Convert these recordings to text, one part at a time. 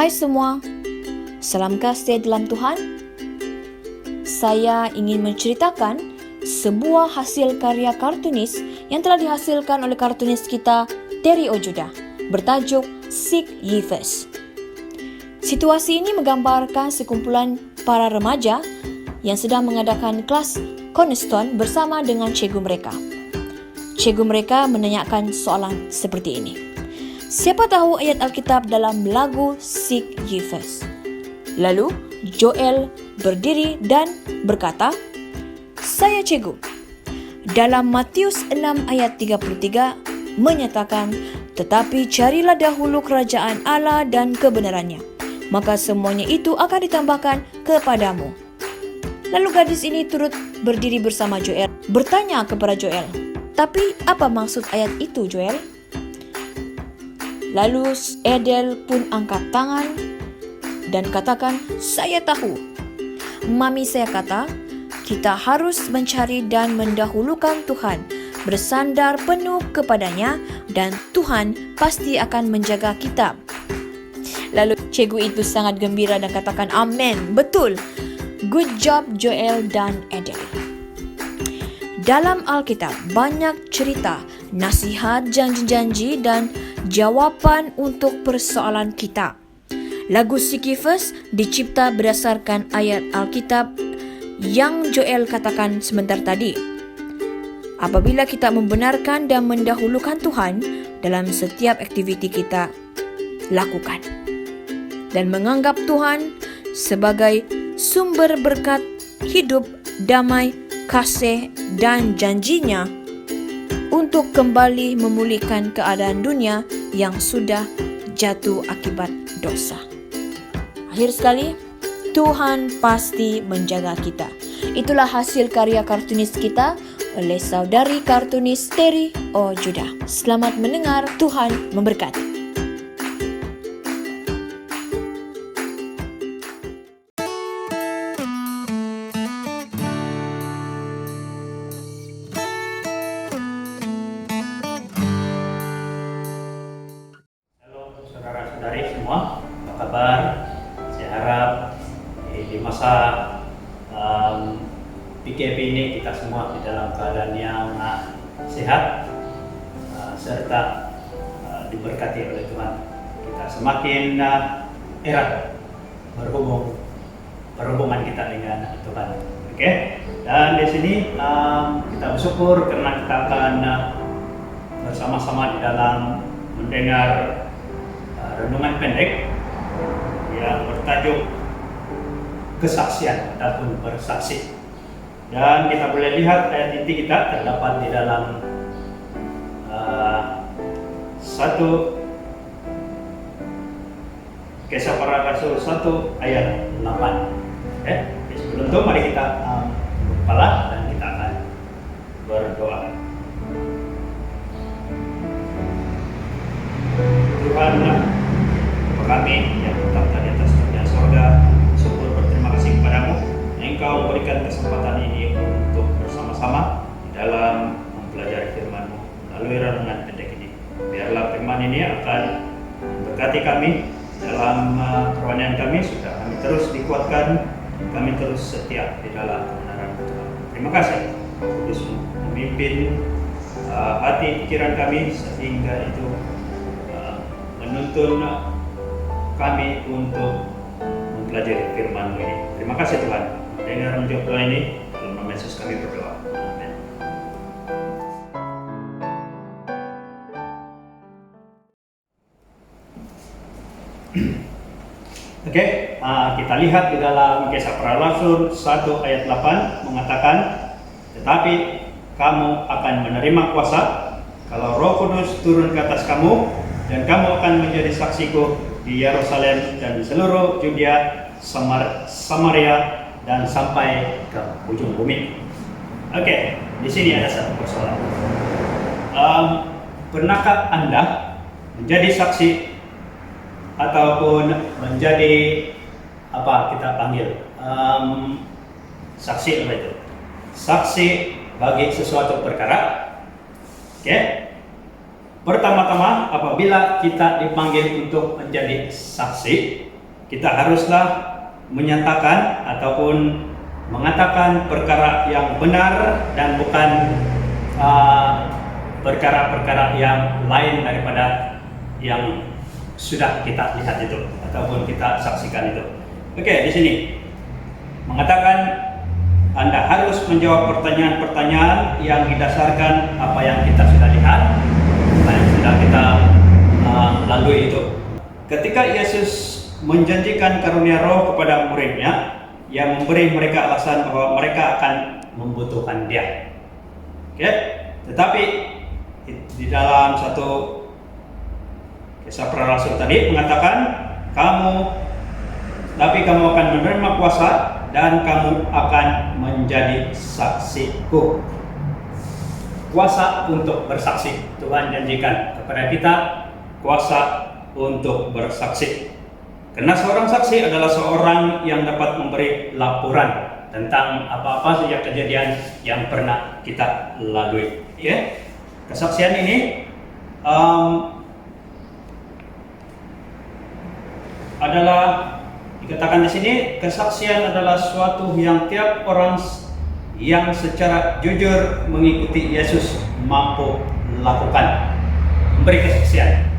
Hai semua, salam kasih dalam Tuhan. Saya ingin menceritakan sebuah hasil karya kartunis yang telah dihasilkan oleh kartunis kita, Terry Ojuda, bertajuk Seek Ye First. Situasi ini menggambarkan sekumpulan para remaja yang sedang mengadakan kelas cornerstone bersama dengan cikgu mereka. Cikgu mereka menanyakan soalan seperti ini. Siapa tahu ayat Alkitab dalam lagu Seek Ye First? Lalu Joel berdiri dan berkata, "Saya cikgu." Dalam Matius 6 ayat 33 menyatakan, "Tetapi carilah dahulu kerajaan Allah dan kebenarannya, maka semuanya itu akan ditambahkan kepadamu." Lalu gadis ini turut berdiri bersama Joel, bertanya kepada Joel, "Tapi apa maksud ayat itu, Joel?" Lalu Edel pun angkat tangan dan katakan, "Saya tahu." Mami saya kata, kita harus mencari dan mendahulukan Tuhan, bersandar penuh kepadanya, dan Tuhan pasti akan menjaga kita. Lalu cikgu itu sangat gembira dan katakan, "Amin, betul. Good job Joel dan Edel." Dalam Alkitab banyak cerita, nasihat, janji-janji dan jawapan untuk persoalan kita. Lagu Seek Ye First dicipta berdasarkan ayat Alkitab yang Joel katakan sebentar tadi. Apabila kita membenarkan dan mendahulukan Tuhan dalam setiap aktiviti kita lakukan dan menganggap Tuhan sebagai sumber berkat, hidup, damai, kasih dan janjinya untuk kembali memulihkan keadaan dunia yang sudah jatuh akibat dosa. Akhir sekali, Tuhan pasti menjaga kita. Itulah hasil karya kartunis kita oleh saudari kartunis Terry Ojuda. Selamat mendengar, Tuhan memberkati. Saudara-saudari semua, apa kabar? Saya harap di masa PKP ini kita semua di dalam keadaan yang sehat serta diberkati oleh Tuhan. Kita semakin erat berhubungan kita dengan Tuhan. Oke? Dan di sini kita bersyukur karena kita akan bersama-sama di dalam mendengar renungan pendek yang bertajuk kesaksian ataupun bersaksi. Dan kita boleh lihat ayat inti kita terdapat di dalam 1 Kisah Para Rasul 1 ayat 8. Sebelum itu mari kita berkepala dan kita akan berdoa. Tuhan, kami yang bertahta di atas kerajaan sorga, syukur berterima kasih kepadamu Engkau memberikan kesempatan ini untuk bersama-sama di dalam mempelajari firman-Mu melalui renungan pendek ini. Biarlah firman ini akan memberkati kami dalam kerohanian kami, sudah kami terus dikuatkan, kami terus setia di dalam kebenaran Tuhan. Terima kasih Kudus memimpin hati pikiran kami sehingga itu menuntun kami untuk mempelajari firman-Mu ini. Terima kasih Tuhan. Dengar menjawab doa ini, dalam nama Yesus kami berdoa. Amin. Oke, kita lihat di dalam Kisah Para Rasul 1 ayat 8 mengatakan, "Tetapi kamu akan menerima kuasa kalau Roh Kudus turun ke atas kamu, dan kamu akan menjadi saksiku di Yerusalem dan di seluruh Yudea, Samaria dan sampai ke ujung bumi." Oke, di sini ada satu persoalan. Pernahkah Anda menjadi saksi ataupun menjadi apa kita panggil saksi apa itu? Saksi bagi sesuatu perkara. Oke. Pertama-tama apabila kita dipanggil untuk menjadi saksi, kita haruslah menyatakan ataupun mengatakan perkara yang benar dan bukan perkara-perkara yang lain daripada yang sudah kita lihat itu ataupun kita saksikan itu. Oke, di sini mengatakan Anda harus menjawab pertanyaan-pertanyaan yang didasarkan apa yang kita sudah lihat, apa yang sudah kita lalui itu. Ketika Yesus menjanjikan karunia Roh kepada muridnya, yang memberi mereka alasan bahwa mereka akan membutuhkan Dia. Oke, tetapi di dalam satu Kisah Para Rasul tadi mengatakan kamu akan menerima kuasa dan kamu akan menjadi saksiku. Kuasa untuk bersaksi. Tuhan janjikan kepada kita kuasa untuk bersaksi. Karena seorang saksi adalah seorang yang dapat memberi laporan tentang apa-apa saja kejadian yang pernah kita lalui. Ya, kesaksian ini adalah dikatakan di sini, kesaksian adalah suatu yang tiap orang yang secara jujur mengikuti Yesus mampu lakukan, memberi kesaksian.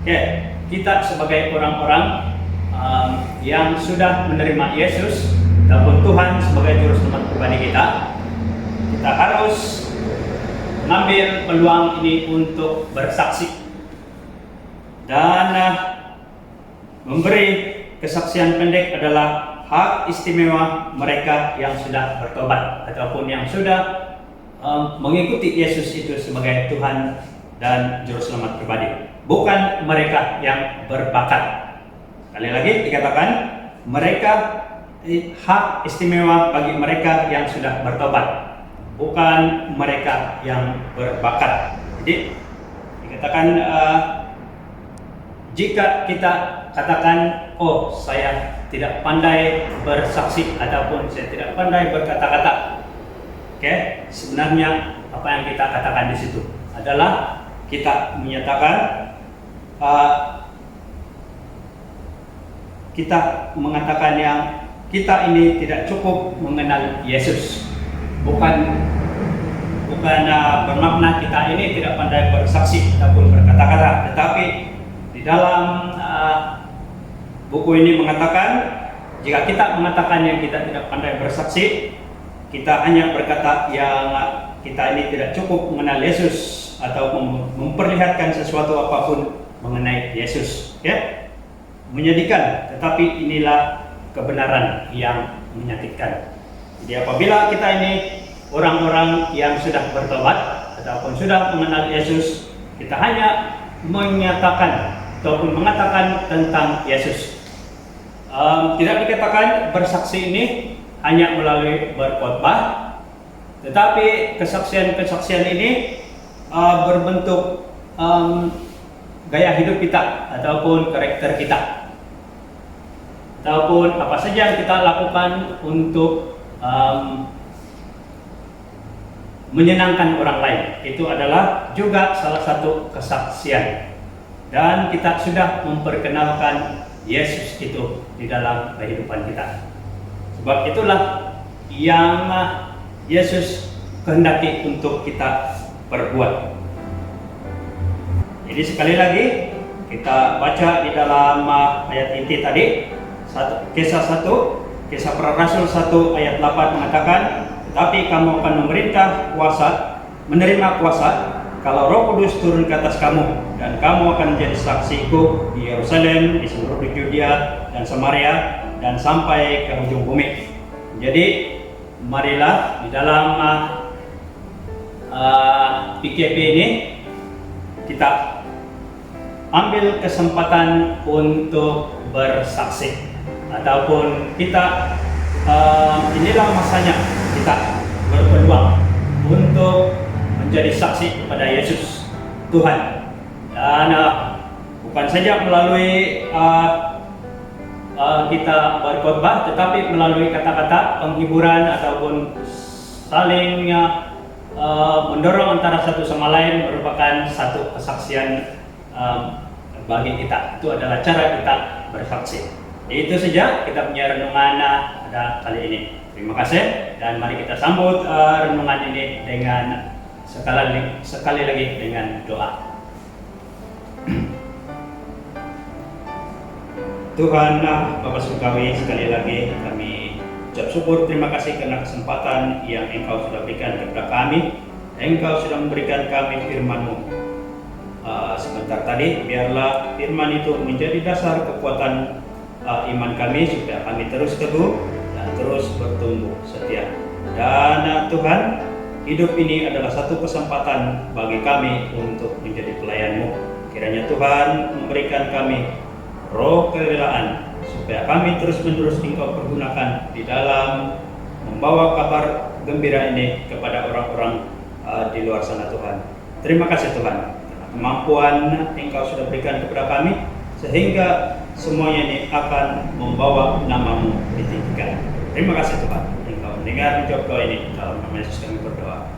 Oke, kita sebagai orang-orang yang sudah menerima Yesus ataupun Tuhan sebagai juru selamat pribadi kita harus mengambil peluang ini untuk bersaksi dan memberi kesaksian pendek adalah hak istimewa mereka yang sudah bertobat ataupun yang sudah mengikuti Yesus itu sebagai Tuhan dan Juru Selamat pribadi, bukan mereka yang berbakat. Sekali lagi dikatakan mereka hak istimewa bagi mereka yang sudah bertobat, bukan mereka yang berbakat. Jadi dikatakan jika kita katakan, oh saya tidak pandai bersaksi ataupun saya tidak pandai berkata-kata, oke, sebenarnya apa yang kita katakan di situ adalah kita menyatakan kita mengatakan yang kita ini tidak cukup mengenal Yesus, bukan bermakna kita ini tidak pandai bersaksi ataupun berkata-kata, tetapi di dalam buku ini mengatakan jika kita mengatakan yang kita tidak pandai bersaksi, kita hanya berkata yang kita ini tidak cukup mengenal Yesus atau memperlihatkan sesuatu apapun mengenai Yesus, ya, menyedihkan, tetapi inilah kebenaran yang menyakitkan. Jadi apabila kita ini orang-orang yang sudah bertobat ataupun sudah mengenal Yesus, kita hanya menyatakan ataupun mengatakan tentang Yesus. Tidak dikatakan bersaksi ini hanya melalui berkhotbah, tetapi kesaksian-kesaksian ini berbentuk gaya hidup kita ataupun karakter kita, ataupun apa saja yang kita lakukan untuk menyenangkan orang lain. Itu adalah juga salah satu kesaksian. Dan kita sudah memperkenalkan Yesus itu di dalam kehidupan kita. Sebab itulah yang Yesus kehendaki untuk kita perbuat. Jadi sekali lagi kita baca di dalam ayat inti tadi, Kisah Para Rasul 1 ayat 8 mengatakan, tetapi kamu akan menerima kuasa kalau Roh Kudus turun ke atas kamu, dan kamu akan menjadi saksiku di Yerusalem, di seluruh Yudea dan Samaria, dan sampai ke ujung bumi. Jadi marilah di dalam PKP ini kita ambil kesempatan untuk bersaksi, ataupun kita inilah masanya kita berpeluang untuk menjadi saksi kepada Yesus Tuhan, dan bukan saja melalui kita berkhotbah, tetapi melalui kata-kata penghiburan ataupun saling mendorong antara satu sama lain merupakan satu kesaksian bagi kita. Itu adalah cara kita bersaksi. Itu saja kita punya renungan pada kali ini. Terima kasih dan mari kita sambut renungan ini dengan sekali lagi dengan doa. Tuhan Bapa Surgawi, sekali lagi kami ucap syukur, terima kasih karena kesempatan yang Engkau sudah berikan kepada kami. Engkau sudah memberikan kami firman-Mu. Sebentar tadi, biarlah firman itu menjadi dasar kekuatan iman kami supaya kami terus teguh dan terus bertumbuh setia. Dan Tuhan, hidup ini adalah satu kesempatan bagi kami untuk menjadi pelayan-Mu. Kiranya Tuhan memberikan kami roh kerelaan supaya kami terus-menerus Engkau pergunakan di dalam membawa kabar gembira ini kepada orang-orang di luar sana, Tuhan. Terima kasih Tuhan, karena kemampuan Engkau sudah berikan kepada kami sehingga semuanya ini akan membawa nama-Mu ditinggikan. Terima kasih Tuhan, Engkau mendengar menjawab doa ini. Dalam nama Yesus kami berdoa.